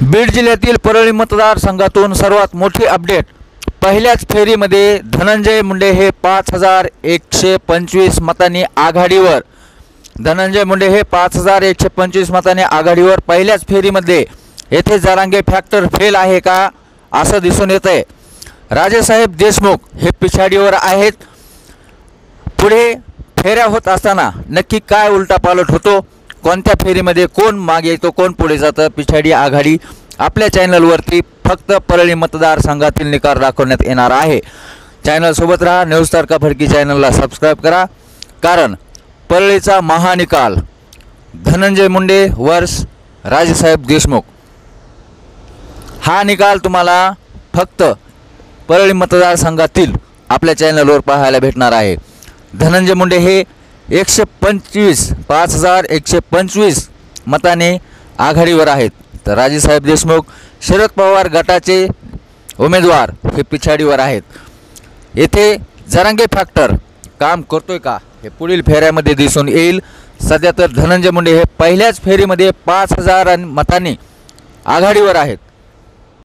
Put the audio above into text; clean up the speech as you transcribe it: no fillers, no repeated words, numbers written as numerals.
बीड जिल्ह्यातील परळी मतदारसंघातून सर्वात मोठी अपडेट। पहिल्याच फेरीमध्ये धनंजय मुंडे हे 5125 मतांनी आघाडीवर। धनंजय मुंडे हे 5125 मतांनी आघाडीवर पहिल्याच फेरीमध्ये। येथे जरांगे फॅक्टर फेल आहे का असं दिसून येतंय। राजेसाहेब देशमुख हे पिछाडीवर आहेत। पुढे फेऱ्या होत असताना नक्की काय उलटापालट होतो, कोणत्या फेरीमध्ये कोण मागे येतो, कोण पुढे जातं, पिछाडी आघाडी, आपल्या चॅनलवरती फक्त परळी मतदारसंघातील निकाल दाखवण्यात येणार आहे। चॅनल सोबत राहा। न्यूज तारका फडकी चॅनलला सबस्क्राइब करा, कारण परळीचा महानिकाल धनंजय मुंडे वर्स राजेसाहेब देशमुख हा निकाल तुम्हाला फक्त परळी मतदारसंघातील आपल्या चॅनलवर पाहायला भेटणार आहे। धनंजय मुंडे हे 5125 मताने आघाडीवर आहेत, तर राजेसाहेब देशमुख शरद पवार गटाचे उमेदवार हे पिछाडीवर आहेत। येथे जरांगे फॅक्टर काम करतोय का हे पुढील फेऱ्यामध्ये दिसून येईल। सध्या तर धनंजय मुंडे हे पहिल्याच फेरीमध्ये 5000 मतांनी आघाडीवर आहेत।